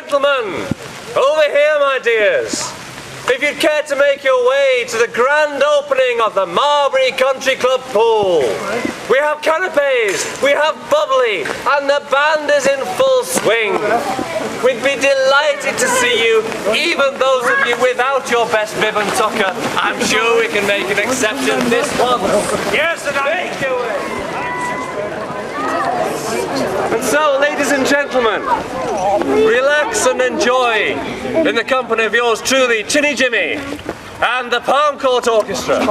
gentlemen, over here, my dears. If you'd care to make your way to the grand opening of the Marbury Country Club pool. We have canapes, we have bubbly, and the band is in full swing. We'd be delighted to see you, even those of you without your best bib and tucker. I'm sure we can make an exception this once. Yes, and make your way. And so, ladies and gentlemen, relax and enjoy in the company of yours truly, Chinny Jimmy, and the Palm Court Orchestra.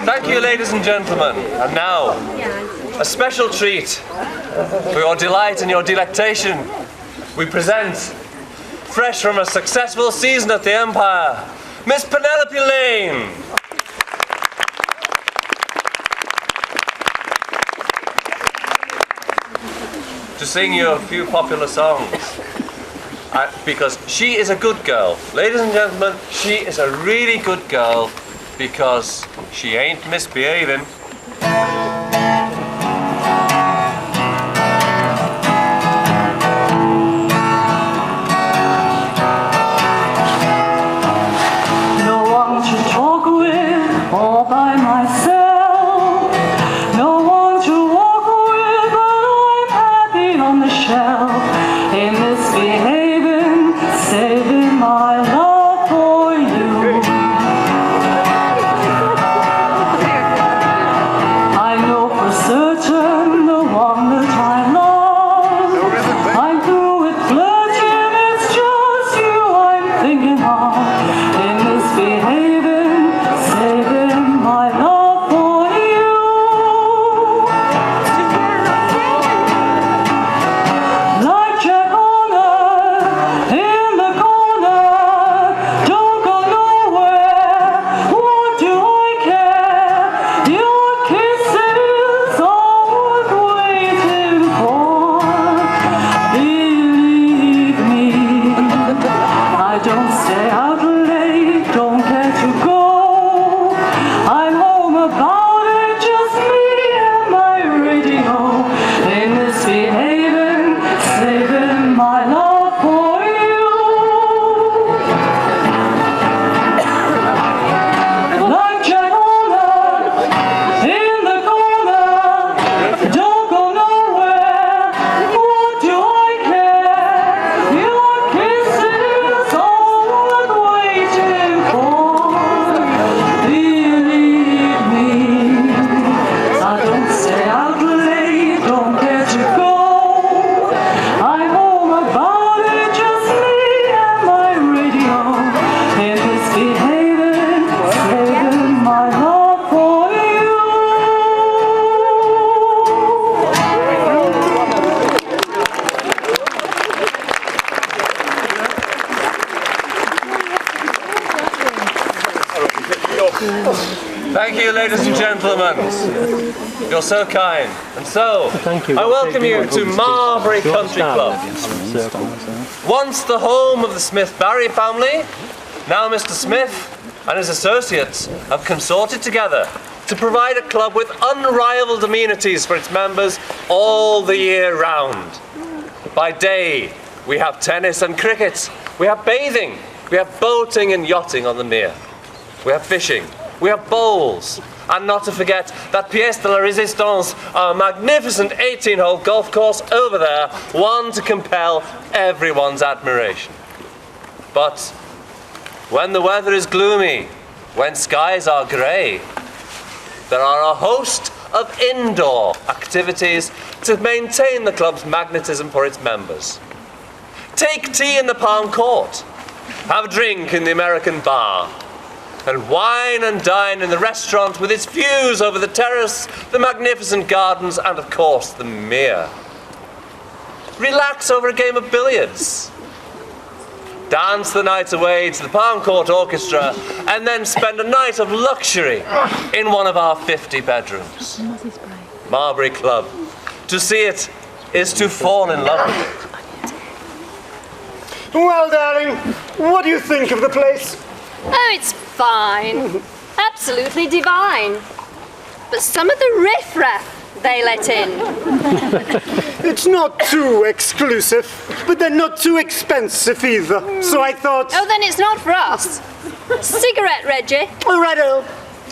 Thank you, ladies and gentlemen. And now, a special treat for your delight and your delectation. We present, fresh from a successful season at the Empire, Miss Penelope Lane. To sing you a few popular songs. Because she is a good girl. Ladies and gentlemen, she is a really good girl because she ain't misbehaving. No one to talk with all by myself. No one to walk you, ladies and gentlemen. You're so kind. And so, I welcome you to Marbury Country Club. Once the home of the Smith-Barry family, now Mr. Smith and his associates have consorted together to provide a club with unrivaled amenities for its members all the year round. By day, we have tennis and cricket, we have bathing, we have boating and yachting on the Mere, we have fishing, we have bowls, and not to forget that pièce de la résistance, our magnificent 18-hole golf course over there, one to compel everyone's admiration. But when the weather is gloomy, when skies are grey, there are a host of indoor activities to maintain the club's magnetism for its members. Take tea in the Palm Court, have a drink in the American bar, and wine and dine in the restaurant with its views over the terrace, the magnificent gardens, and of course the Mere. Relax over a game of billiards. Dance the night away to the Palm Court Orchestra, and then spend a night of luxury in one of our 50 bedrooms. Marbury Club. To see it is to fall in love with it. Well, darling, what do you think of the place? Oh, it's fine. Absolutely divine. But some of the riff-raff they let in. It's not too exclusive, but they're not too expensive either. So I thought... Oh, then it's not for us. Cigarette, Reggie. All righto.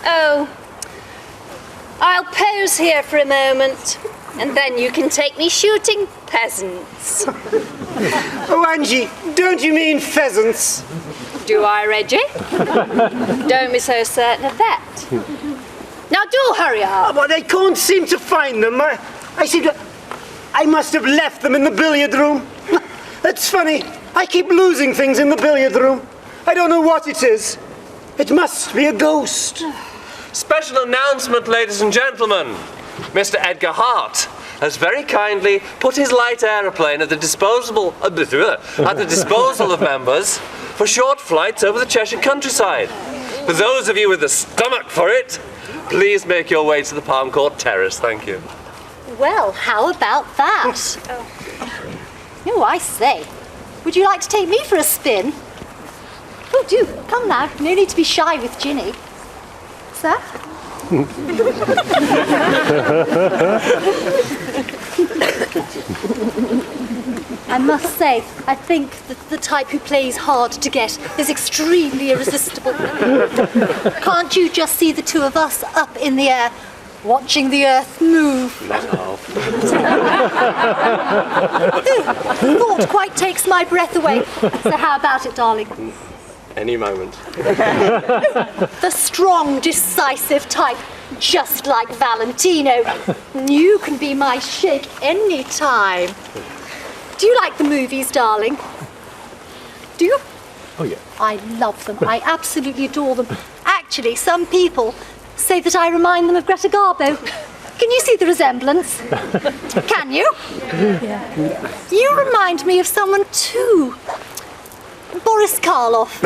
Oh. I'll pose here for a moment, and then you can take me shooting peasants. Oh, Angie, don't you mean pheasants? Do I, Reggie? Don't be so certain of that. Now do hurry up. Well, they can't seem to find them. I must have left them in the billiard room. That's funny. I keep losing things in the billiard room. I don't know what it is. It must be a ghost. Special announcement, ladies and gentlemen. Mr. Edgar Hart has very kindly put his light aeroplane at the disposal of members for short flights over the Cheshire countryside. For those of you with the stomach for it, please make your way to the Palm Court Terrace. Thank you. Well, how about that? Oh, I say. Would you like to take me for a spin? Oh, do. Come now. No need to be shy with Ginny. Sir? I must say, I think that the type who plays hard to get is extremely irresistible. Can't you just see the two of us up in the air, watching the earth move? Thought quite takes my breath away. So how about it, darling? Any moment. The strong, decisive type, just like Valentino. You can be my shake any time. Do you like the movies, darling? Do you? Oh, yeah. I love them. I absolutely adore them. Actually, some people say that I remind them of Greta Garbo. Can you see the resemblance? Can you? Yeah. You remind me of someone too. Boris Karloff.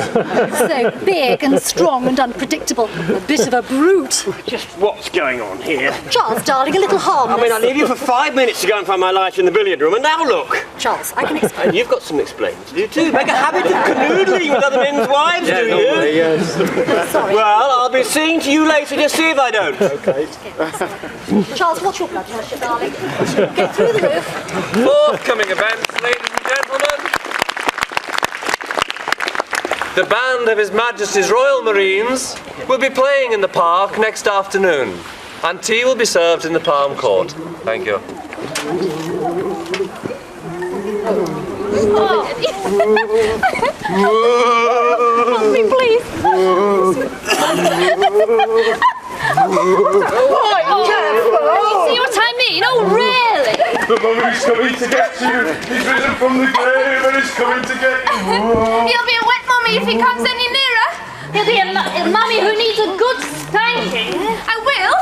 So big and strong and unpredictable. A bit of a brute. Just what's going on here? Charles, darling, a little harmless. I mean, I leave you for 5 minutes to go and find my light in the billiard room, and now look. Charles, I can explain. And you've got some explaining to do too. Make a habit of canoodling with other men's wives, do you? Yes. Sorry. Well, I'll be seeing to you later, just see if I don't. Okay. Charles, what's your blood pressure, darling? Get through the roof. Forthcoming events, ladies and gentlemen. The band of His Majesty's Royal Marines will be playing in the park next afternoon, and tea will be served in the Palm Court. Thank you. Help me, please. See what I mean? Oh, really? The mummy's coming to get you. He's risen from the grave and he's coming to get you. He'll be a wet mummy if he comes any nearer. He'll be a mummy who needs a good spanking. I will.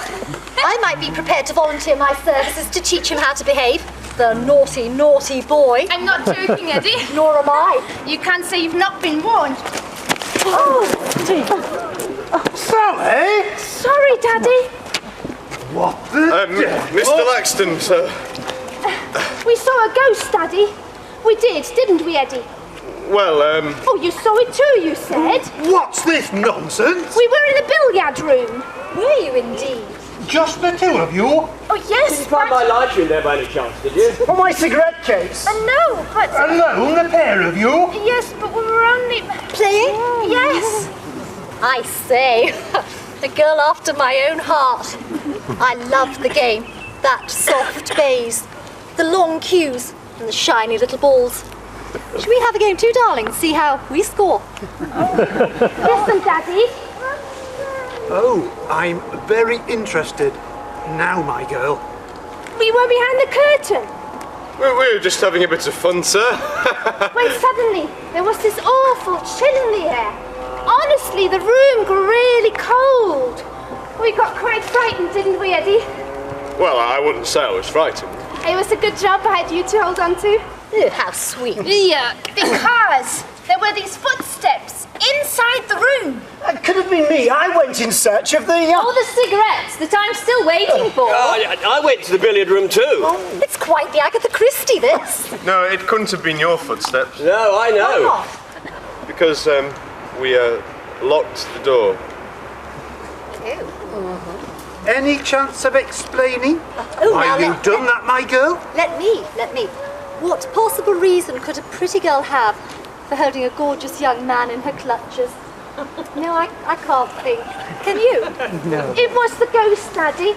I might be prepared to volunteer my services to teach him how to behave. The naughty, naughty boy. I'm not joking, Eddie. Nor am I. You can't say you've not been warned. Oh, dear. Sally? Sorry, Daddy. What the Mr. Laxton, sir. We saw a ghost, Daddy. We didn't we, Eddie? Well, Oh, you saw it too, you said. What's this nonsense? We were in the billiard room. Were you indeed? Just the two of you? Oh, yes, Find my lighter in there by any chance, did you? For my cigarette case? No, but... Alone, the pair of you? Yes, but we were only... Playing? Yes. I say, a girl after my own heart. I loved the game. That soft baize, the long queues, and the shiny little balls. Should we have a game too, darling? See how we score? Listen, Daddy. Oh, I'm very interested. Now, my girl. We were behind the curtain we were just having a bit of fun, sir. when suddenly there was this awful chill in the air. Honestly, the room grew really cold. We got quite frightened, didn't we, Eddie? Well, I wouldn't say I was frightened. It was a good job I had you to hold on to. Ew, how sweet. Yuck. Because there were these footsteps inside the room. It could have been me. I went in search of the... All the cigarettes that I'm still waiting for. I went to the billiard room too. It's quite the Agatha Christie, this. No, it couldn't have been your footsteps. No, I know. Oh, Because, we, locked the door. Any chance of explaining Oh, why now you've done that, my girl? Let me. What possible reason could a pretty girl have for holding a gorgeous young man in her clutches? No, I can't think. Can you? No. It was the ghost, Daddy.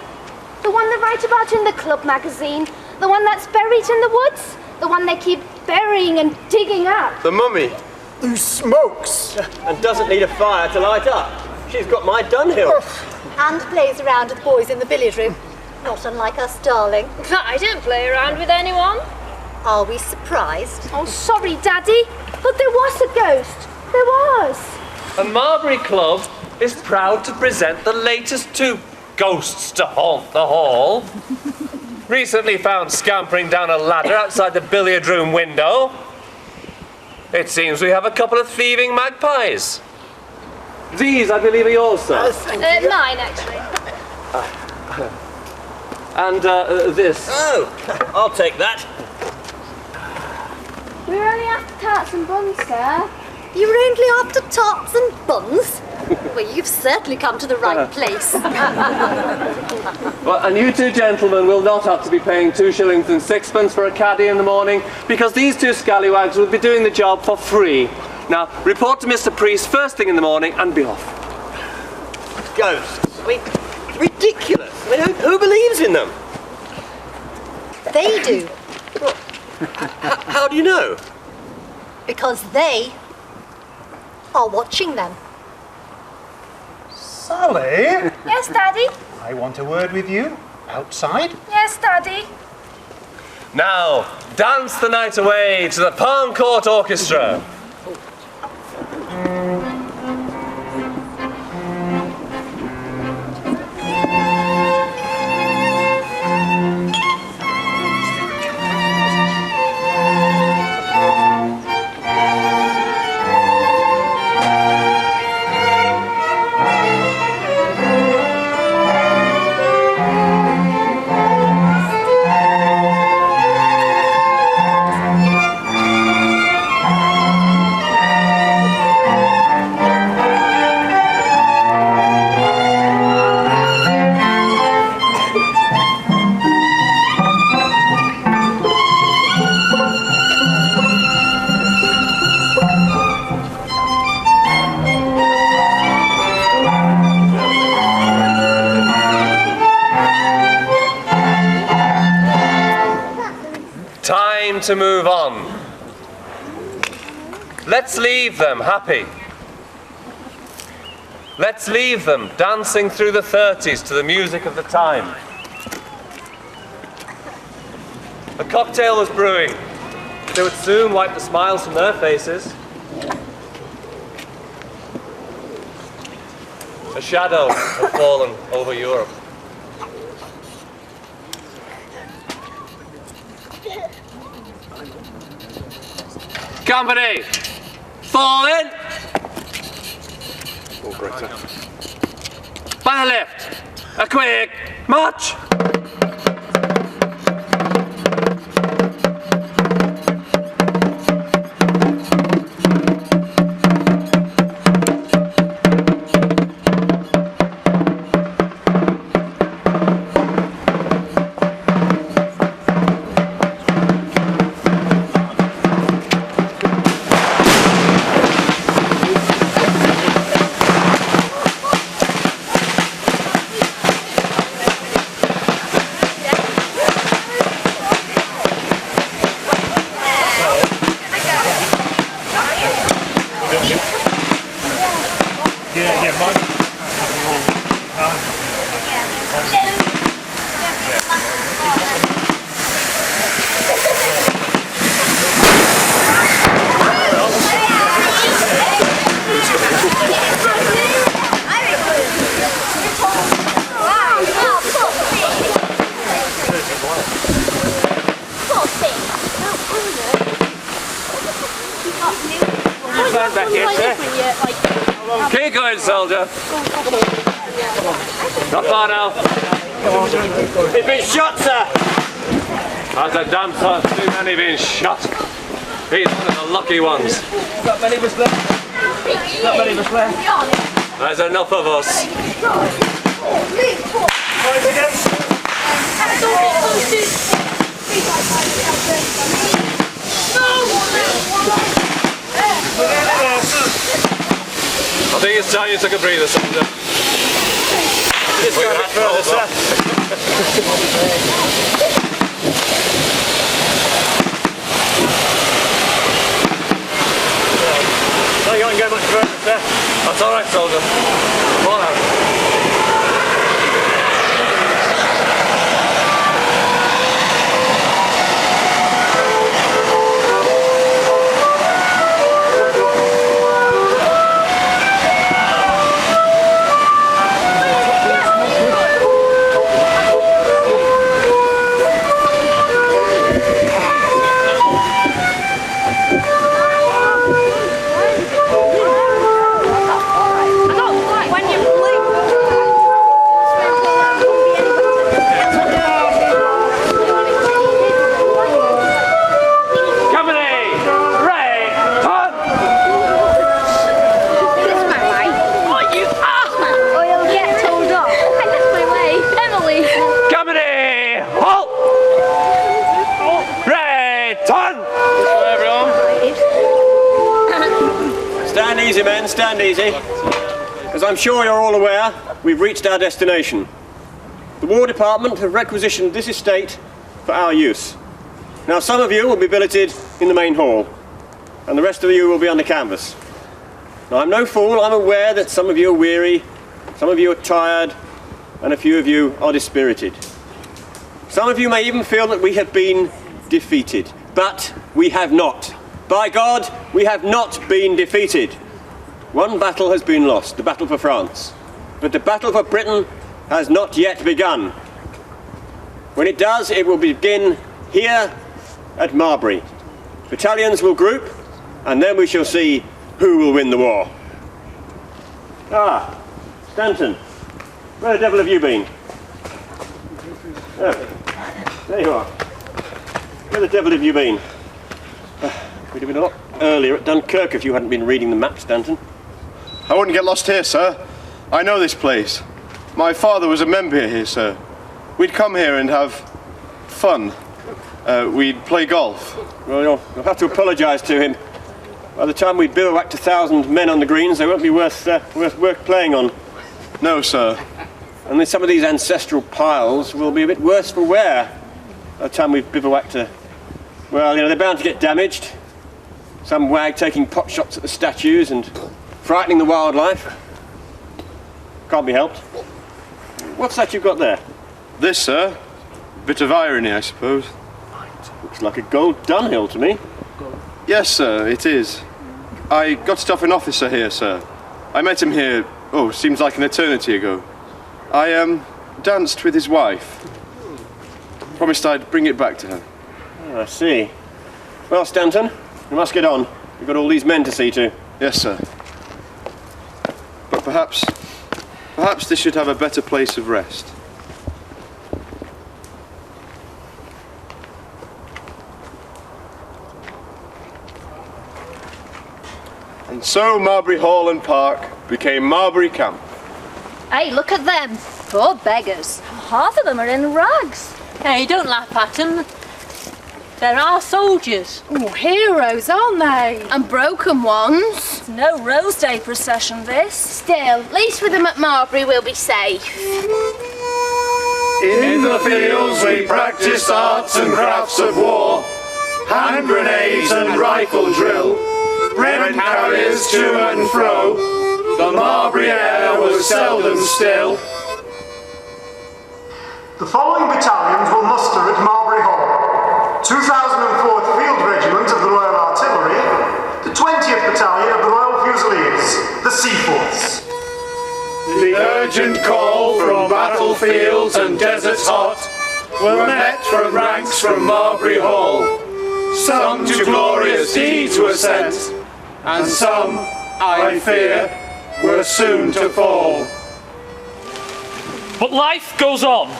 The one they write about in the club magazine. The one that's buried in the woods. The one they keep burying and digging up. The mummy. Who smokes? And doesn't need a fire to light up. She's got my Dunhill. And plays around with boys in the billiard room. Not unlike us, darling. I don't play around with anyone. Are we surprised? Oh, sorry, Daddy. But there was a ghost. There was. And Marbury Club is proud to present the latest two ghosts to haunt the hall. Recently found scampering down a ladder outside the billiard room window. It seems we have a couple of thieving magpies. These, I believe, are yours, sir. Mine, actually. And this. Oh, I'll take that. We were only after tarts and buns, sir. You were only after tarts and buns? Well, you've certainly come to the right place. Well, and you two gentlemen will not have to be paying 2 shillings and 6pence for a caddy in the morning, because these two scallywags will be doing the job for free. Now, report to Mr. Priest first thing in the morning and be off. Ghosts. I mean, it's ridiculous. I mean, who believes in them? They do, How do you know? because they are watching them. Sally, Yes, Daddy. I want a word with you. Outside? Yes, Daddy. Now, dance the night away to the Palm Court Orchestra. Time to move on. Let's leave them happy. Let's leave them dancing through the 30s to the music of the time. A cocktail was brewing. They would soon wipe the smiles from their faces. A shadow had fallen over Europe. Company, fall in! Oh, Greta. By the left. A quick march. Keep going, soldier. Not far now. He's been shot, sir. That's a damn sight too many being shot. He's one of the lucky ones. Not many of us left. Not many of us left. There's enough of us. I think it's time you took a breather, soldier. Just go a bit further, sir. No, you can't go much further, sir. That's all right, soldier. Come on out. Stand easy, men, stand easy. As I'm sure you're all aware, we've reached our destination. The War Department have requisitioned this estate for our use. Now, some of you will be billeted in the main hall, and the rest of you will be on the canvas. Now, I'm no fool. I'm aware that some of you are weary, some of you are tired, and a few of you are dispirited. Some of you may even feel that we have been defeated, but we have not. By God, we have not been defeated. One battle has been lost, the battle for France. But the battle for Britain has not yet begun. When it does, it will begin here at Marbury. Battalions will group, and then we shall see who will win the war. Ah, Stanton, where the devil have you been? Oh, there you are. Where the devil have you been? We'd have been a lot earlier at Dunkirk if you hadn't been reading the map, Stanton. I wouldn't get lost here, sir. I know this place. My father was a member here, sir. We'd come here and have fun. We'd play golf. Well, you'll have to apologise to him. By the time we bivouacked 1,000 men on the greens, they won't be worth playing on. No, sir. And then some of these ancestral piles will be a bit worse for wear by the time we've bivouacked well, they're bound to get damaged. Some wag taking pot shots at the statues and frightening the wildlife. Can't be helped. What's that you've got there? This, sir? Bit of irony, I suppose. Looks like a gold Dunhill to me. Yes, sir, it is. I got it off an officer here, sir. I met him here, seems like an eternity ago. I, danced with his wife. Promised I'd bring it back to her. Oh, I see. Well, Stanton, we must get on. We've got all these men to see to. Yes, sir. But perhaps Perhaps they should have a better place of rest. And so Marbury Hall and Park became Marbury Camp. Hey, look at them. Poor beggars. Half of them are in rags. Hey, don't laugh at them. They're our soldiers. Oh, heroes, aren't they? And broken ones. It's no Rose Day procession, this. Still, at least with them at Marbury we'll be safe. In the fields we practiced arts and crafts of war, hand grenades and rifle drill, rim carriers to and fro, the Marbury air was seldom still. The following battalions will muster at Marbury Hall. 2004th Field Regiment of the Royal Artillery, the 20th Battalion of the Royal Fusiliers, the Seaforths. The urgent call from battlefields and deserts hot were met from ranks from Marbury Hall. Some to glorious deeds were sent, and some, I fear, were soon to fall. But life goes on.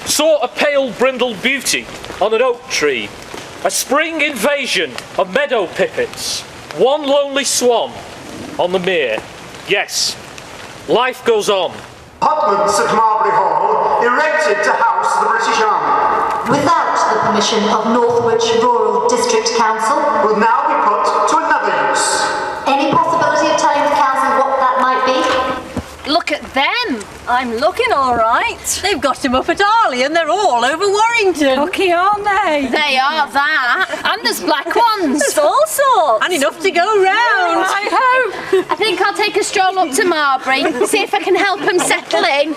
Saw a pale brindled beauty on an oak tree, a spring invasion of meadow pipits, one lonely swan on the mere. Yes, life goes on. Hutments at Marbury Hall erected to house the British Army. Without the permission of Northwich Rural District Council, will now be put to another use. Any possibility of telling the council what that might be? Look at them. I'm looking all right. They've got them up at Arley and they're all over Warrington. Lucky, aren't they? They are that. And there's black ones. There's all sorts. And enough to go round. I hope. I think I'll take a stroll up to Marbury, see if I can help them settle in.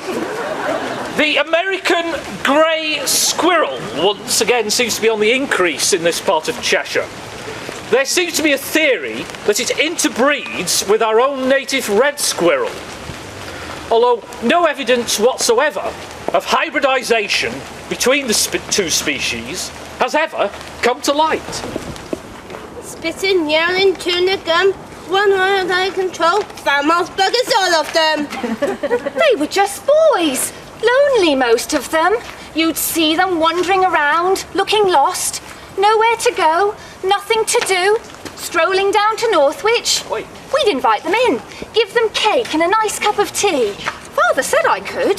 The American grey squirrel once again seems to be on the increase in this part of Cheshire. There seems to be a theory that it interbreeds with our own native red squirrel, although no evidence whatsoever of hybridisation between the two species has ever come to light. Spitting, yelling, chewing the gum, one eye out of control, famous buggers, all of them. They were just boys, lonely most of them. You'd see them wandering around, looking lost, nowhere to go, nothing to do, strolling down to Northwich. Wait. We'd invite them in, give them cake and a nice cup of tea. Father said I could.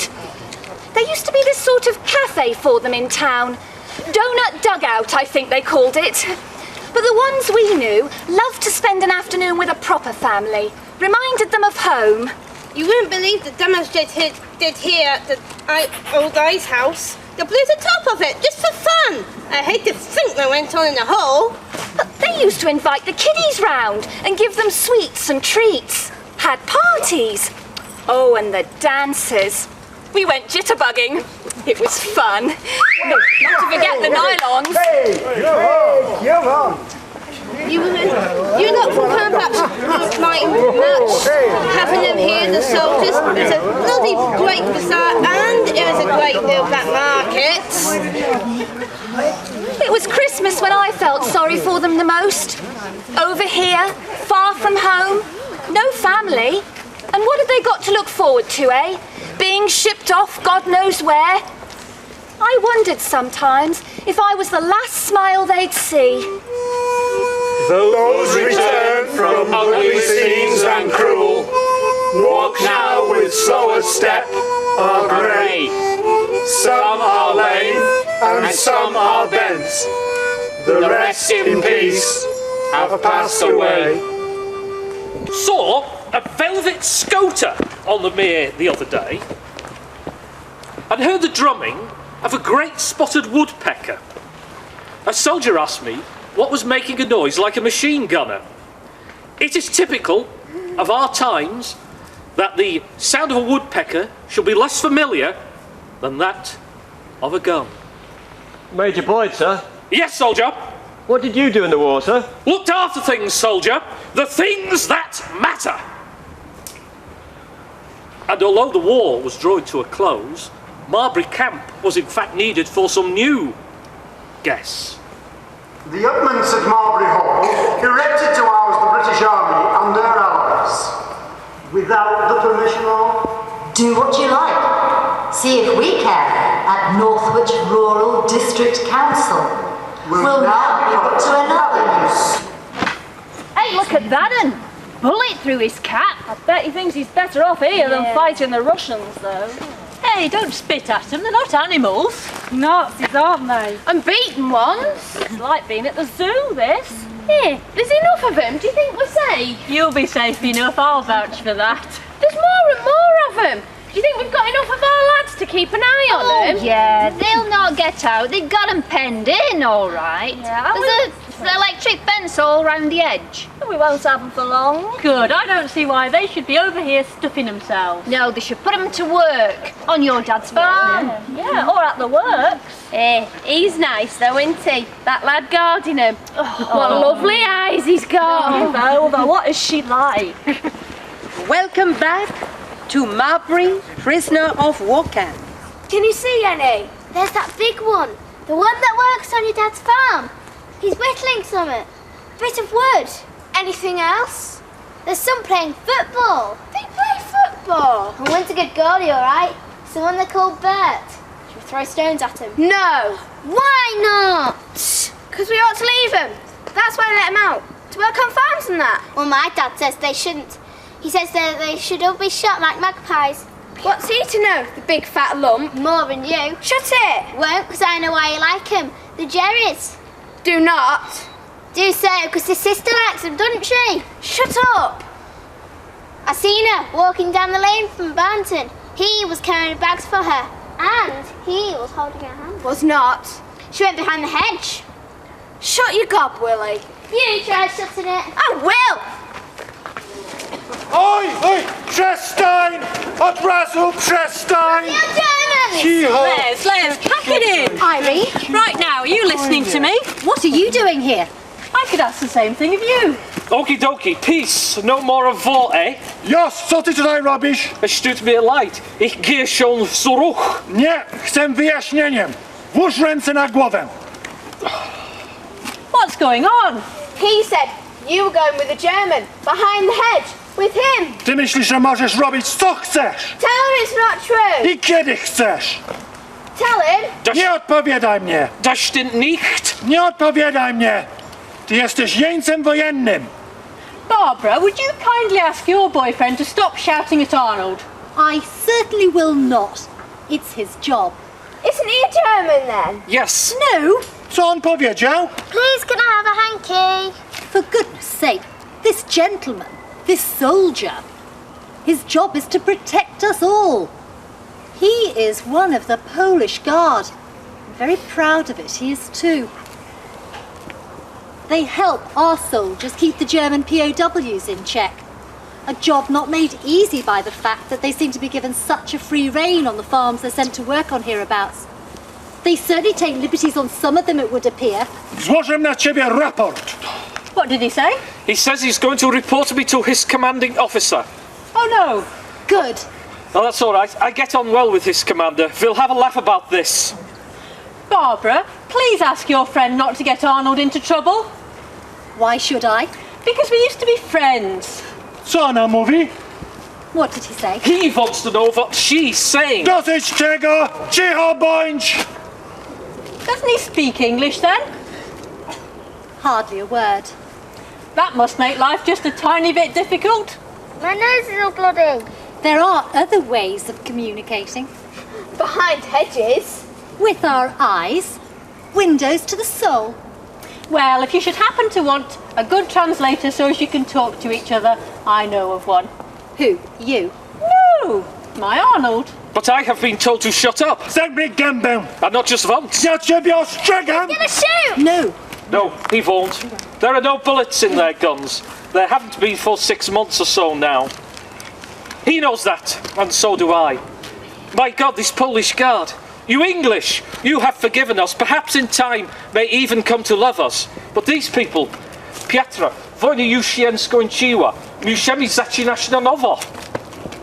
There used to be this sort of cafe for them in town. Donut Dugout, I think they called it. But the ones we knew loved to spend an afternoon with a proper family. Reminded them of home. You wouldn't believe the damage did here at the old guy's house. They blew the top of it, just for fun. I hate to think what went on in the hole. But they used to invite the kiddies round and give them sweets and treats. Had parties. Oh, and the dances. We went jitterbugging. It was fun. Not to forget the nylons. Hey, come on. You lot from perhaps might match having them here, the soldiers. It was a bloody great bazaar and it was a great little black market. It was Christmas when I felt sorry for them the most. Over here, far from home, no family. And what have they got to look forward to, eh? Being shipped off God knows where. I wondered sometimes if I was the last smile they'd see. Those return from ugly scenes and cruel, walk now with slower step, are grey. Some are lame, and some are bent. The rest in peace have passed away. Saw a velvet scoter on the mere the other day and heard the drumming of a great spotted woodpecker. A soldier asked me what was making a noise like a machine gunner. It is typical of our times that the sound of a woodpecker should be less familiar than that of a gun. Major Boyd, sir. Yes, soldier. What did you do in the war, sir? Looked after things, soldier. The things that matter. And although the war was drawing to a close, Marbury Camp was in fact needed for some new guests. The Upman's at Marbury Hall erected to house the British Army and their allies. Without the permission of Do what you like. See if we can at Northwich Rural District Council. Will now be put to another use. Hey, look at that un! Bullet through his cap. I bet he thinks he's better off here than fighting the Russians, though. Hey, don't spit at them, they're not animals. Nazis, aren't they? And beaten ones. It's like being at the zoo, this. Here, there's enough of them. Do you think we're safe? You'll be safe enough, I'll vouch for that. There's more and more of them. Do you think we've got enough of our lads to keep an eye on them? Yeah, they'll not get out. They've got them penned in, all right. Yeah, There's an electric fence all round the edge. we won't have them for long. Good, I don't see why they should be over here stuffing themselves. No, they should put them to work on your dad's farm. Yeah, or at the works. He's nice though, isn't he? That lad guarding him. What lovely eyes he's got. Although what is she like? Welcome back to Marbury, prisoner of war camp. Can you see any? There's that big one. The one that works on your dad's farm. He's whittling something. Bit of wood. Anything else? There's some playing football. They play football? And one's a good goalie, all right. Someone they call Bert. Should we throw stones at him? No. Why not? Because we ought to leave him. That's why I let him out. To work on farms and that. Well, my dad says they shouldn't. He says that they should all be shot like magpies. What's he to know, the big fat lump? More than you. Shut it! Won't, because I know why you like him. The Jerrys. Do not. Do so, because his sister likes them, doesn't she? Shut up! I seen her walking down the lane from Barnton. He was carrying bags for her. And he was holding her hand. Was not. She went behind the hedge. Shut your gob, Willie. You try shutting it. I will! Oj, przestań! Od razu przestań! Les, pack it in! Irene? Right now, are you listening to me? What are you doing here? I could ask the same thing of you. Okie dokie, peace. No more of war, eh? Jos, co ty tutaj robisz? Es tut mir leid. Ich gehe schon zurück. Nie, chcę wyjaśnieniem. Włóż ręce na głowę. What's going on? He said you were going with a German behind the hedge with him. Ty myślisz, że możesz robić co chcesz. Tell him it's not true. I kiedy chcesz. Tell him. Nie odpowiadaj mnie. Das stimmt nicht. Nie odpowiadaj mnie. Ty jesteś jeńcem wojennym. Barbara, would you kindly ask your boyfriend to stop shouting at Arnold? I certainly will not. It's his job. Isn't he a German then? Yes. No. Co on powiedział? Please can I have a hanky? For goodness sake, this gentleman, this soldier, his job is to protect us all. He is one of the Polish Guard. I'm very proud of it, he is too. They help our soldiers keep the German POWs in check. A job not made easy by the fact that they seem to be given such a free rein on the farms they're sent to work on hereabouts. They certainly take liberties on some of them, it would appear. Złożę na ciebie raport. What did he say? He says he's going to report me to his commanding officer. Oh no. Good. Oh, that's all right. I get on well with his commander. We'll have a laugh about this. Barbara, please ask your friend not to get Arnold into trouble. Why should I? Because we used to be friends. Co ona mówi? What did he say? He wants to know what she's saying. Dosyć tego! Cicho bądź! Doesn't he speak English then? Hardly a word. That must make life just a tiny bit difficult. My nose is all bloody. There are other ways of communicating. Behind hedges. With our eyes. Windows to the soul. Well, if you should happen to want a good translator so as you can talk to each other, I know of one. Who? You? No, my Arnold. But I have been told to shut up. Zamknij gębę! And not just once. Ja ciebie ostrzegam! Gonna shoot. No. No, he won't. There are no bullets in their guns. There haven't been for 6 months or so now. He knows that, and so do I. My God, this Polish Guard. You English, you have forgiven us, perhaps in time may even come to love us. But these people, Pietra, wojna już się skończyła. Musimy zaczynać na nowo.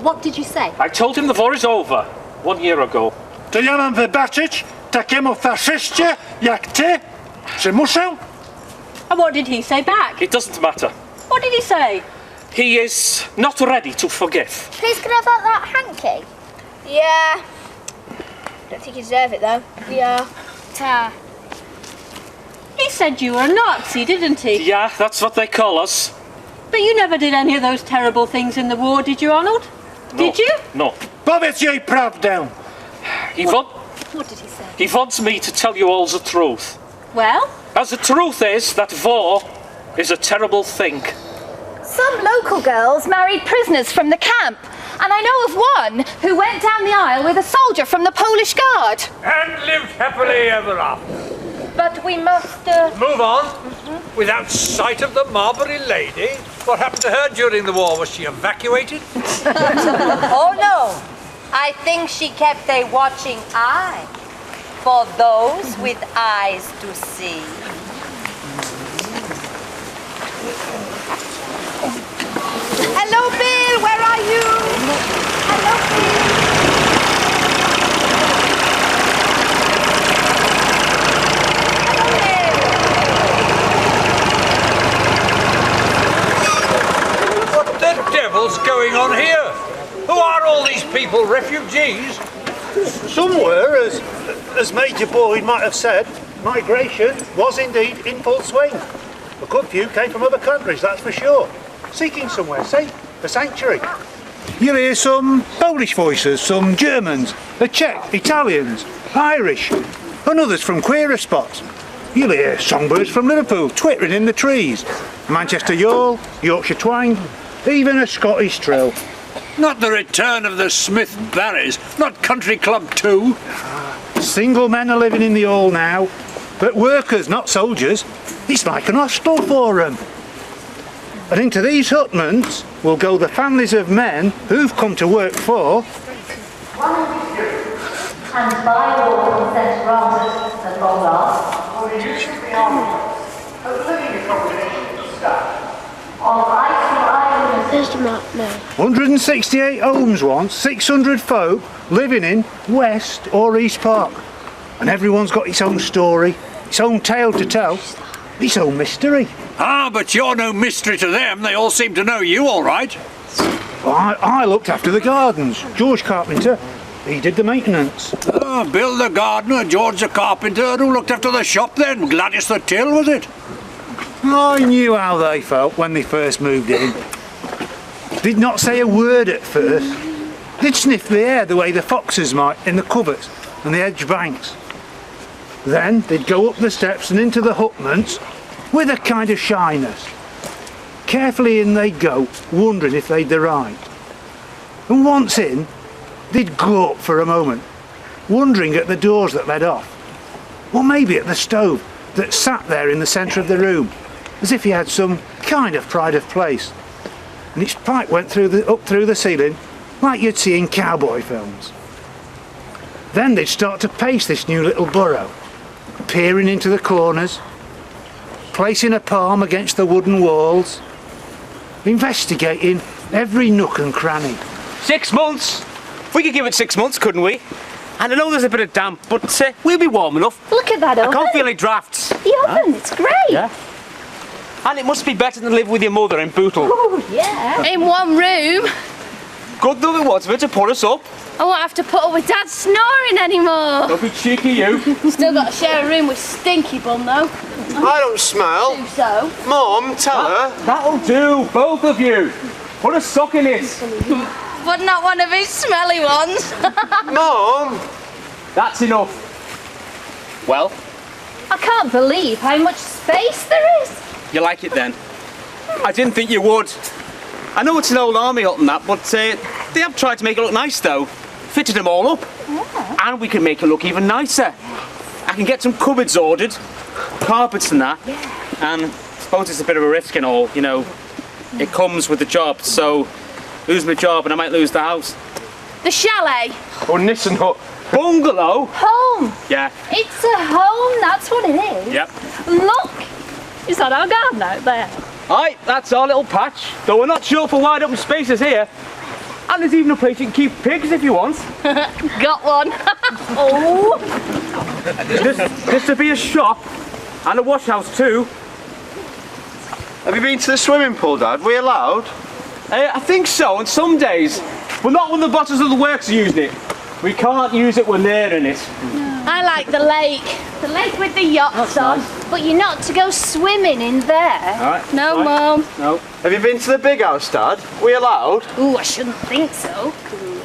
What did you say? I told him the war is over 1 year ago. To ja mam wybaczyć takiemu faszyście jak ty? Czy muszę? And what did he say back? It doesn't matter. What did he say? He is not ready to forgive. Please can I have that hanky? Yeah. Don't think you deserve it though. Yeah. Ta. He said you were a Nazi, didn't he? Yeah, that's what they call us. But you never did any of those terrible things in the war, did you, Arnold? No. Did you? No. Powiedz prawdę. What did he say? He wants me to tell you all the truth. Well? As the truth is that war is a terrible thing. Some local girls married prisoners from the camp, and I know of one who went down the aisle with a soldier from the Polish Guard. And lived happily ever after. But we must... Move on. Without sight of the Marbury lady? What happened to her during the war? Was she evacuated? Oh no, I think she kept a watching eye for those with eyes to see. Hello, Bill, where are you? Hello, Bill. What the devil's going on here? Who are all these people? Refugees? Somewhere, as Major Boyd might have said, migration was indeed in full swing. A good few came from other countries, that's for sure. Seeking somewhere safe, a sanctuary. You'll hear some Polish voices, some Germans, the Czech, Italians, Irish, and others from queerer spots. You'll hear songbirds from Liverpool twittering in the trees, Manchester yawl, Yorkshire twang, even a Scottish trill. Not the return of the Smith Barrys, not Country Club 2. Single men are living in the hall now, but workers, not soldiers. It's like an hostel for them. And into these hutments will go the families of men who've come to work for... And by your consent granted at long last, For the use of the army, of living accommodation for staff. on Icy Island. There's the map now. 168 homes once, 600 folk living in West or East Park. And everyone's got its own story, its own tale to tell, its own mystery. Ah, but you're no mystery to them. They all seem to know you all right. I looked after the gardens. George Carpenter, he did the maintenance. Ah, Bill the gardener, George the carpenter. Who looked after the shop then? Gladys the till, was it? I knew how they felt when they first moved in. Did not say a word at first. They'd sniff the air the way the foxes might in the coverts and the edge banks. Then they'd go up the steps and into the hutments with a kind of shyness. Carefully in they'd go, wondering if they'd the right. And once in, they'd go up for a moment, wondering at the doors that led off. Or maybe at the stove that sat there in the centre of the room, as if he had some kind of pride of place. And its pipe went up through the ceiling like you'd see in cowboy films. Then they'd start to pace this new little burrow, peering into the corners, placing a palm against the wooden walls, investigating every nook and cranny. 6 months? We could give it 6 months, couldn't we? And I know there's a bit of damp, but we'll be warm enough. Look at that oven. I can't feel any drafts. The oven, it's great. Yeah. And it must be better than live with your mother in Bootle. Oh, yeah. In one room. Good though it was of her to put us up. I won't have to put up with Dad snoring anymore. Don't be cheeky, you. Still got to share a room with Stinky Bum, though. I don't smell. Do so. Mum, tell her. That'll do, both of you. Put a sock in it. But not one of his smelly ones. Mum! That's enough. Well, I can't believe how much space there is. you like it then? I didn't think you would. I know it's an old army hut and that, but they have tried to make it look nice though. Fitted them all up. Yeah. And we can make it look even nicer. I can get some cupboards ordered, carpets and that. Yeah. And I suppose it's a bit of a risk and all, you know. It comes with the job, so lose my job and I might lose the house. The chalet. Or Nissen hut. Bungalow? Home. Yeah. It's a home, that's what it is. Yep. Look, is that our garden out there? Aye, that's our little patch. Though we're not sure for wide open spaces here. And there's even a place you can keep pigs if you want. Got one. Oh. This to be a shop and a wash house too. Have you been to the swimming pool, Dad? We allowed? I think so, on some days. But not when the bosses of the works are using it. We can't use it when they're in it. I like the lake. The lake with the yachts on. nice. But you're not to go swimming in there. All right. No, right. Mum. No. Have you been to the big house, Dad? We allowed? Ooh, I shouldn't think so.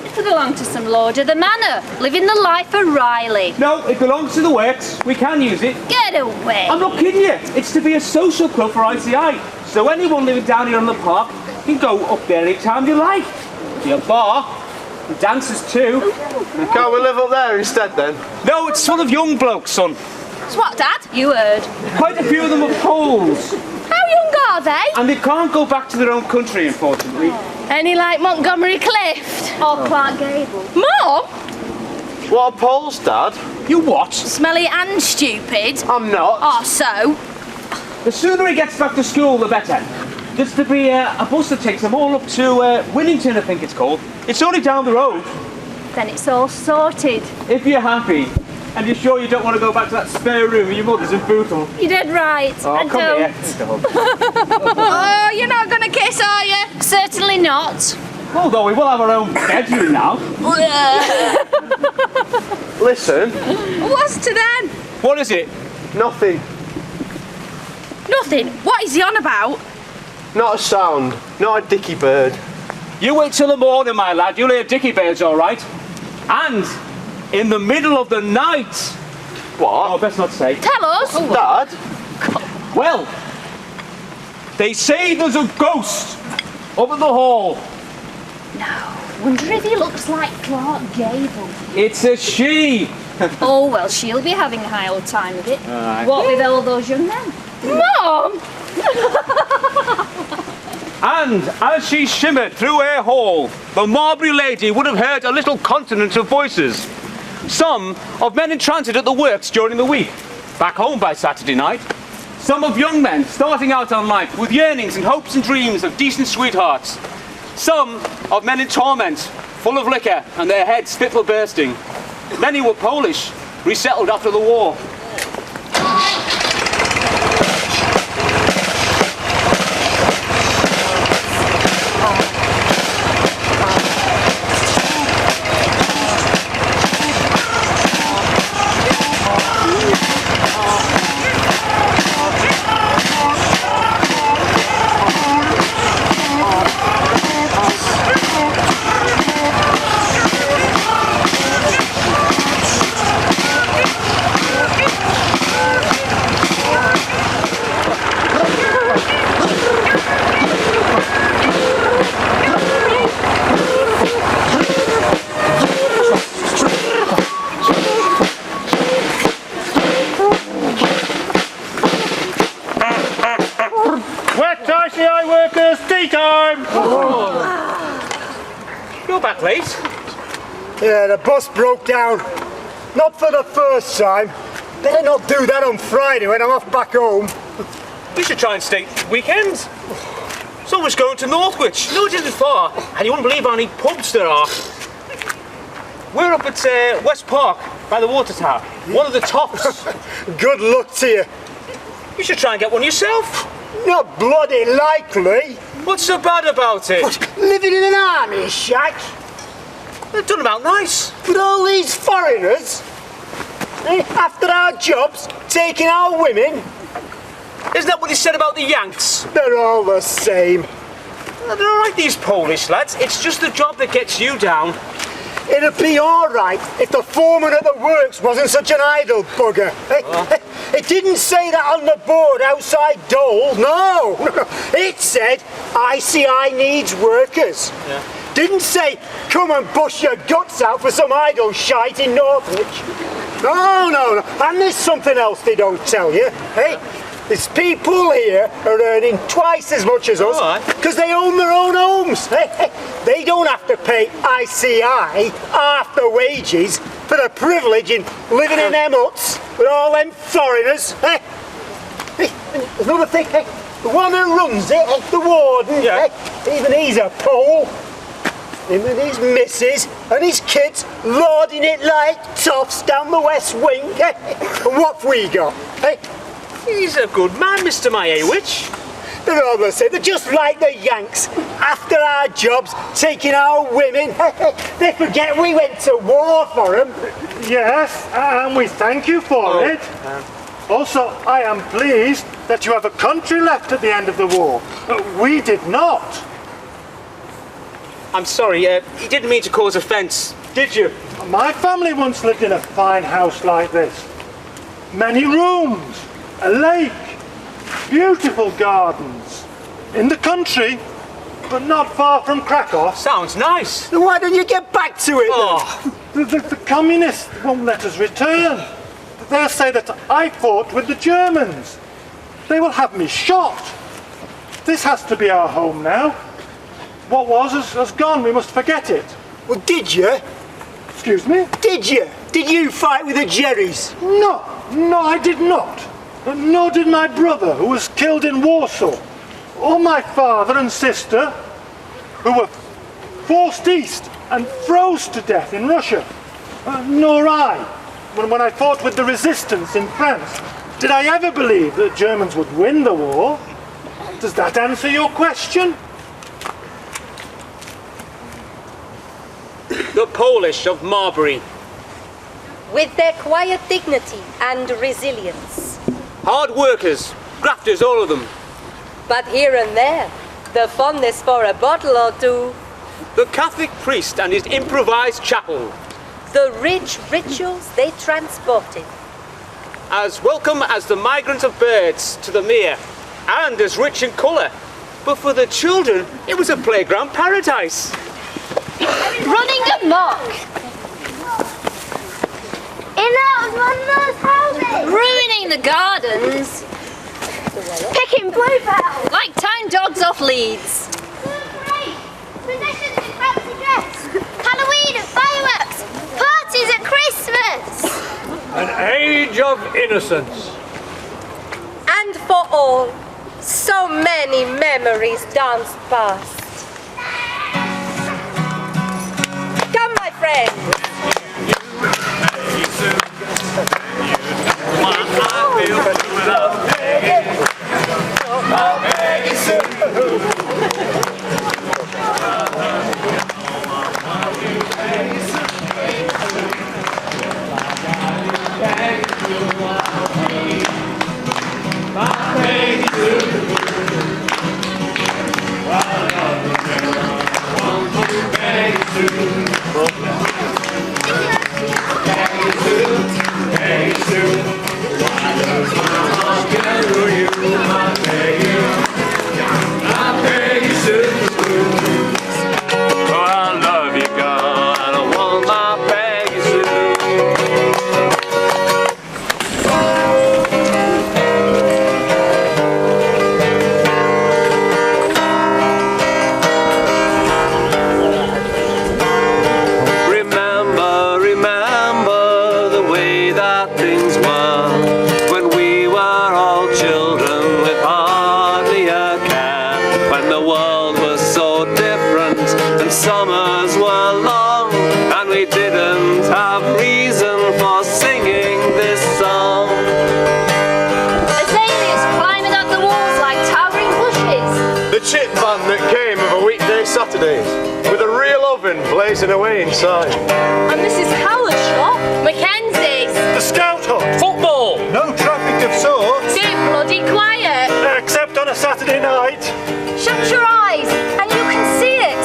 It belong to some lord of the manor, living the life of Riley. No, it belongs to the works. We can use it. Get away. I'm not kidding you. It's to be a social club for ICI. So anyone living down here on the park can go up there anytime they like. Be a bar. And dancers too. Can't we live up there instead then? No, it's full of young blokes, son. It's what, Dad? You heard. Quite a few of them are Poles. How young are they? And they can't go back to their own country, unfortunately. Any like Montgomery Clift? Or Clark Gable? Mum? What are Poles, Dad? You what? Smelly and stupid. I'm not. Oh, so? The sooner he gets back to school, the better. There's to be a bus that takes them all up to Winnington, I think it's called. It's only down the road. Then it's all sorted. If you're happy, and you're sure you don't want to go back to that spare room with your mother's in Bootle. You did right. Oh, I come don't. here. Just a hug. Oh, you're not going to kiss, are you? Certainly not. Although we will have our own bedroom now. Listen. What's to then? What is it? Nothing. Nothing. What is he on about? Not a sound. Not a dicky bird. You wait till the morning, my lad. You'll hear dicky birds, all right. And in the middle of the night. What? Oh, best not say. Tell us. Dad? Well, they say there's a ghost up at the hall. No. Wonder if he looks like Clark Gable. It's a she. Oh, well, she'll be having a high old time of it. Aye. What with all those young men? Mum! And as she shimmered through her hall, the Marbury lady would have heard a little continent of voices. Some of men in transit at the works during the week, back home by Saturday night. Some of young men starting out on life with yearnings and hopes and dreams of decent sweethearts. Some of men in torment, full of liquor and their heads spittle bursting. Many were Polish, resettled after the war. You're back late. Yeah, the bus broke down. Not for the first time. Better not do that on Friday when I'm off back home. We should try and stay weekends. So much going to Northwich. No, it isn't far. And you wouldn't believe how many pubs there are. We're up at West Park by the water tower. One of the tops. Good luck to you. You should try and get one yourself. Not bloody likely. What's so bad about it? What, living in an army shack? They've done about nice. With all these foreigners? After our jobs, taking our women? Isn't that what he said about the Yanks? They're all the same. They're all right, these Polish lads. It's just the job that gets you down. It'd be all right if the foreman at the works wasn't such an idle bugger. It didn't say that on the board outside Dole, no. It said ICI needs workers. Yeah. Didn't say come and bust your guts out for some idle shite in Northwich. No. And there's something else they don't tell you, eh? There's people here are earning twice as much as us because they own their own homes. They don't have to pay ICI half the wages for the privilege in living in them huts with all them foreigners. Another thing, the one who runs it, the warden, even he's a Pole. Him and his missus and his kids lording it like toffs down the West Wing. And what've we got? He's a good man, Mr. Myewich. They're all the same. They're just like the Yanks. After our jobs, taking our women. They forget we went to war for them. Yes, and we thank you for it. Also, I am pleased that you have a country left at the end of the war. We did not. I'm sorry, he didn't mean to cause offence. Did you? My family once lived in a fine house like this. Many rooms, a lake, beautiful gardens. In the country, but not far from Krakow. Sounds nice. Then why don't you get back to it? The communists won't let us return. They'll say that I fought with the Germans. They will have me shot. This has to be our home now. What was has gone. We must forget it. Well, did you? Excuse me? Did you? Did you fight with the Jerrys? No, I did not. Nor did my brother, who was killed in Warsaw. Or my father and sister, who were forced east and froze to death in Russia. Nor I, when I fought with the resistance in France. Did I ever believe that Germans would win the war? Does that answer your question? The Polish of Marbury. With their quiet dignity and resilience. Hard workers, grafters, all of them. But here and there, the fondness for a bottle or two. The Catholic priest and his improvised chapel. The rich rituals they transported. As welcome as the migrants of birds to the mere, and as rich in colour. But for the children, it was a playground paradise. Running amok. In out one of those houses. Ruining the gardens. Picking bluebells. Like town dogs off leads. Great. Processions in fancy dress. Halloween and fireworks. Parties at Christmas. An age of innocence. And for all, so many memories danced past. Come, my friend. With a real oven blazing away inside. And Mrs. Howard's shop. Mackenzie's. The Scout Hut. Football. No traffic of sorts. Too bloody quiet. Except on a Saturday night. Shut your eyes and you can see it.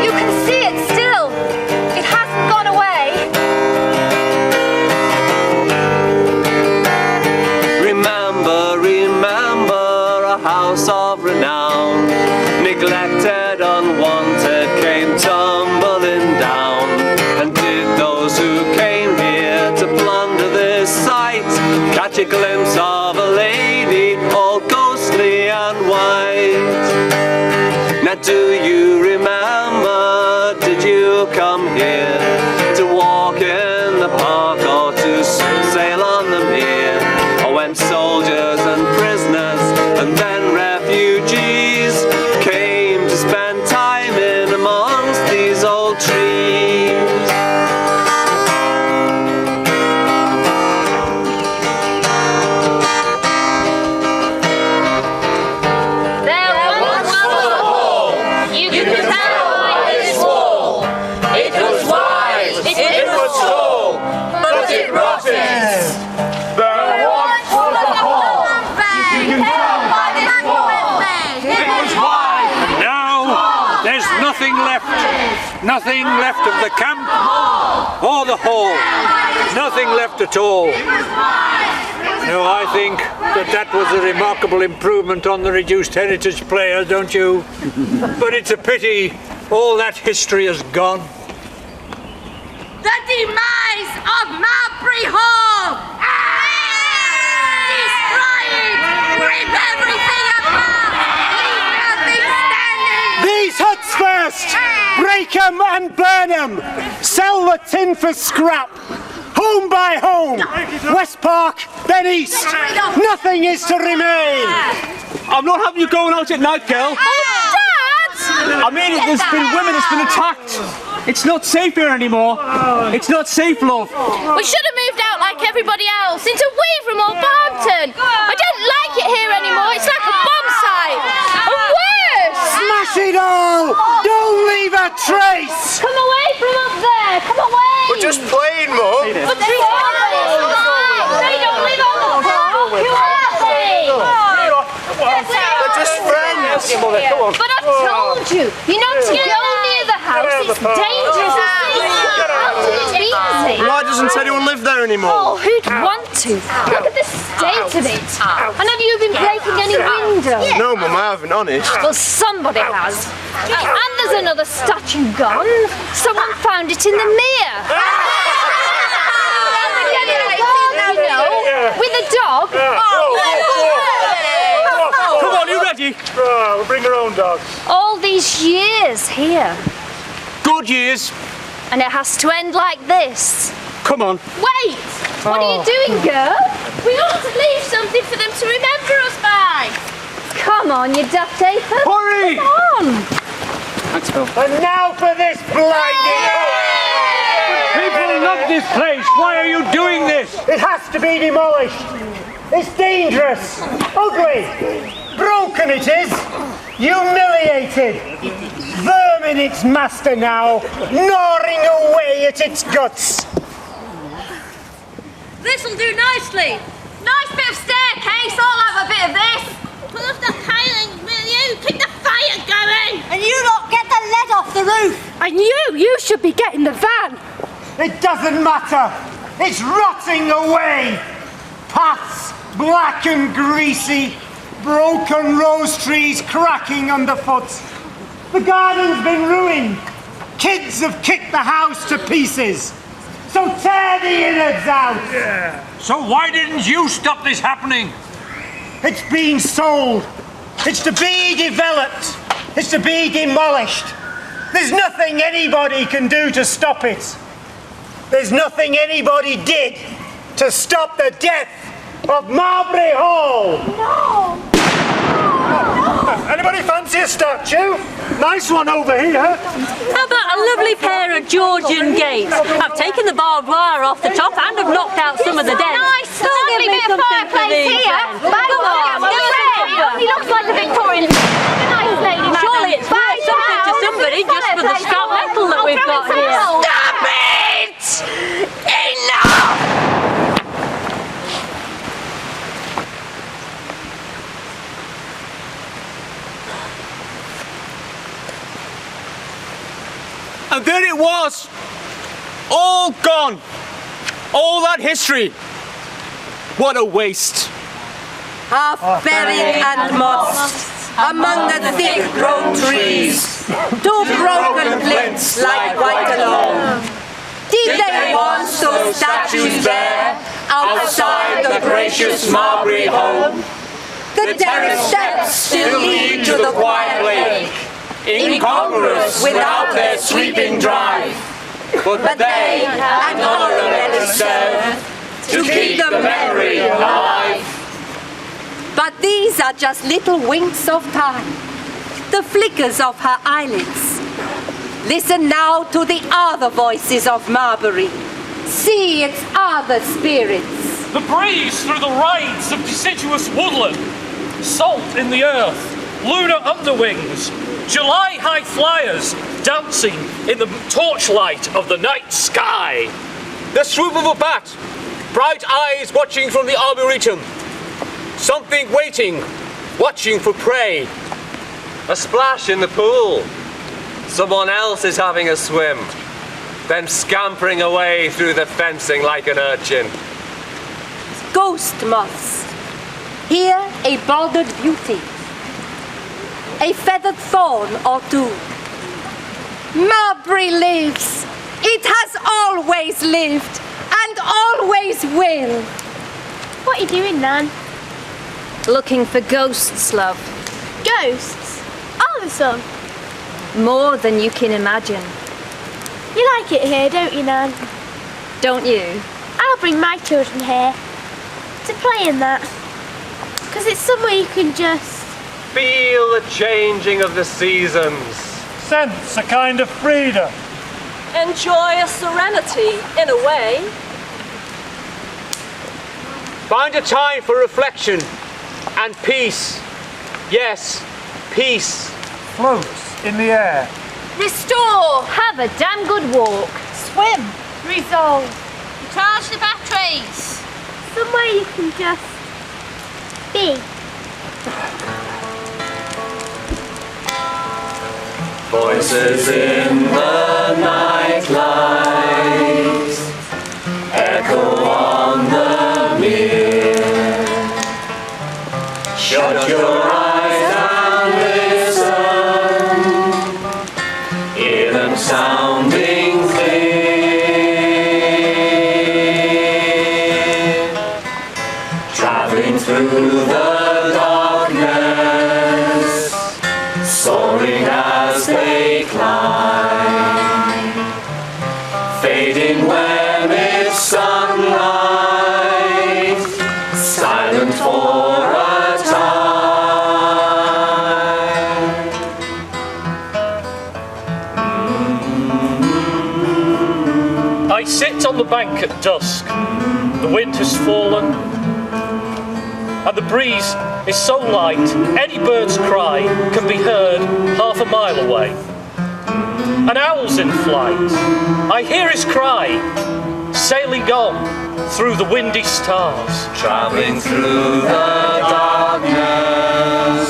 You can see it still. It hasn't gone away. Remember, remember a house of renown. Neglected, unwanted, came tumbling down. And did those who came here to plunder this site catch a glimpse of a lady all ghostly and white? Now do you remember, did you come here to walk in the park or to sail on the mere? Or when soldiers and prisoners and then refugees Nothing left of the camp or the hall. Nothing left at all. No, I think that was a remarkable improvement on the reduced heritage player, don't you? But it's a pity all that history has gone. The demise of Marbury Hall! Destroy it! Rip everything apart! Leave nothing standing! These huts first! Break 'em and burn 'em! Sell the tin for scrap! Home by home! West Park, then East! Nothing is to remain! I'm not having you going out at night, girl. Oh, Dad! I mean, there's been women that's been attacked. It's not safe here anymore. It's not safe, love. We should have moved out like everybody else, into Weaverham or Barnton. I don't like it here anymore. It's like a bomb site. And worse! Smash it all! Don't leave a trace! Come away from up there! Come away! We're just playing, Mum. But they don't live on the park. Who are they? They're just friends. But I've told you, you're not to go near the house. It's dangerous. It's easy. Why doesn't anyone live there anymore? Oh, who'd want to? Look at the state of it. And have you been breaking any windows? No, Mum, I haven't, honest. Well, somebody has. And there's another statue gone. Someone found it in the mere. You know, with a dog. Come on, you ready? We'll bring our own dogs. All these years here. Good years. And it has to end like this. Come on. Wait! What are you doing, girl? We ought to leave something for them to remember us by. Come on, you duck taper. Hurry! Come on. Thanks, Phil. And now for this blinding... People love this place. Why are you doing this? It has to be demolished. It's dangerous, ugly, broken it is, humiliated. Vermin its master now, gnawing away at its guts. This'll do nicely. Nice bit of staircase, I'll have a bit of this. Pull off the paling, will you? Keep the fire going. And you lot get the lead off the roof. And you should be getting the van. It doesn't matter. It's rotting away. Paths black and greasy, broken rose trees cracking underfoot. The garden's been ruined. Kids have kicked the house to pieces. So tear the innards out. Yeah. So why didn't you stop this happening? It's been sold. It's to be developed. It's to be demolished. There's nothing anybody can do to stop it. There's nothing anybody did to stop the death of Marbury Hall. No! Anybody fancy a statue? Nice one over here. How about a lovely pair of Georgian gates? I've taken the barbed wire off the top and have knocked out some of the dents. Nice, lovely bit of fireplace here. It only looks like the Victorian. Nice lady. Surely it's worth something to somebody just for the scrap metal that we've got here. Stop it! Enough! And there it was. All gone. All that history. What a waste. Half buried and mossed among the thick grown trees, two broken flints like white alone. Did they once those statues there outside the gracious Marbury home? The terrace steps still lead to the quiet lake, incongruous without their sweeping drive. But they and honor let serve to keep the memory alive. But these are just little winks of time, the flickers of her eyelids. Listen now to the other voices of Marbury. See its other spirits. The breeze through the rides of deciduous woodland, salt in the earth, lunar underwings, July high flyers dancing in the torchlight of the night sky. The swoop of a bat, bright eyes watching from the arboretum. Something waiting, watching for prey. A splash in the pool. someone else is having a swim, then scampering away through the fencing like an urchin. Ghost moths. Here a bordered beauty. A feathered thorn or two. Marbury lives. It has always lived and always will. What are you doing, Nan? Looking for ghosts, love. Ghosts? Are there some? More than you can imagine. You like it here, don't you, Nan? Don't you? I'll bring my children here to play in that. Because it's somewhere you can just... Feel the changing of the seasons. Sense a kind of freedom. Enjoy a serenity, in a way. Find a time for reflection and peace. Yes, peace. Floats in the air. Restore! Have a damn good walk. Swim. Resolve. Charge the batteries. Somewhere you can just... be. Voices in the night light echo on the mere. Shut your eyes and listen, hear them sounding clear, traveling through the darkness, soaring as they climb, fading when it's sunlight, silent for a time. I sit on the bank at dusk. The wind has fallen, and the breeze is so light any bird's cry can be heard half a mile away. An owl's in flight. I hear his cry, sailing on through the windy stars. Traveling through the darkness,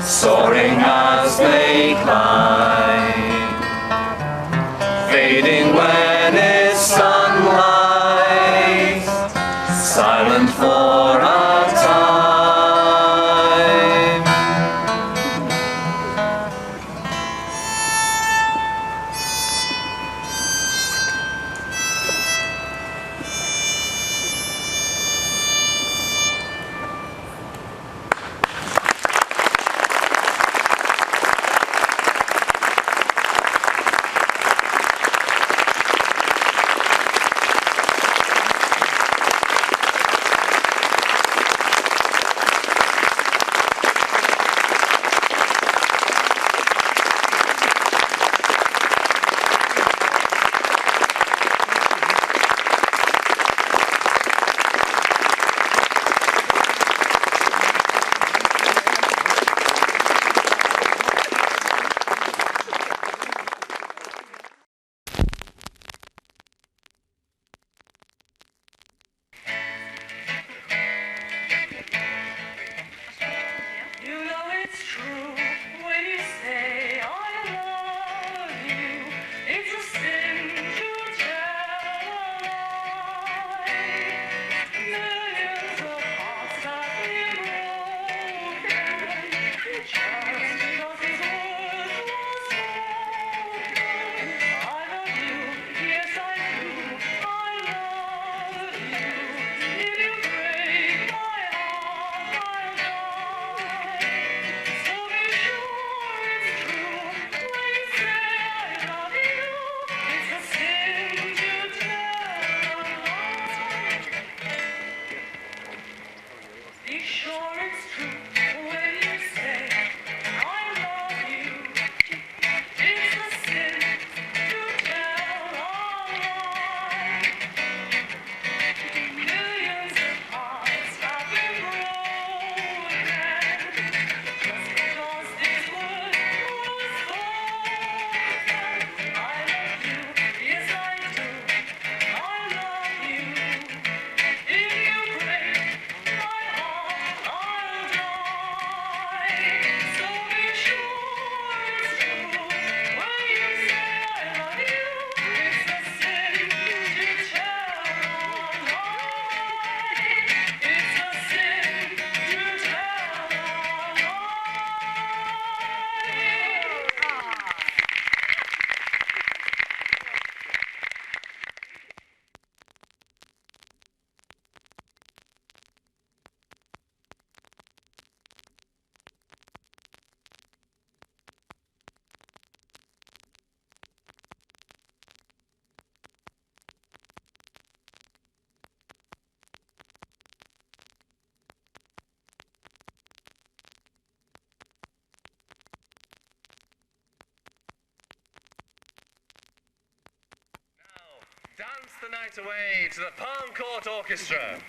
soaring as they climb, fading when it's sunlight, silent for a time. dance the night away to the Palm Court Orchestra.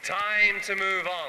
Time to move on.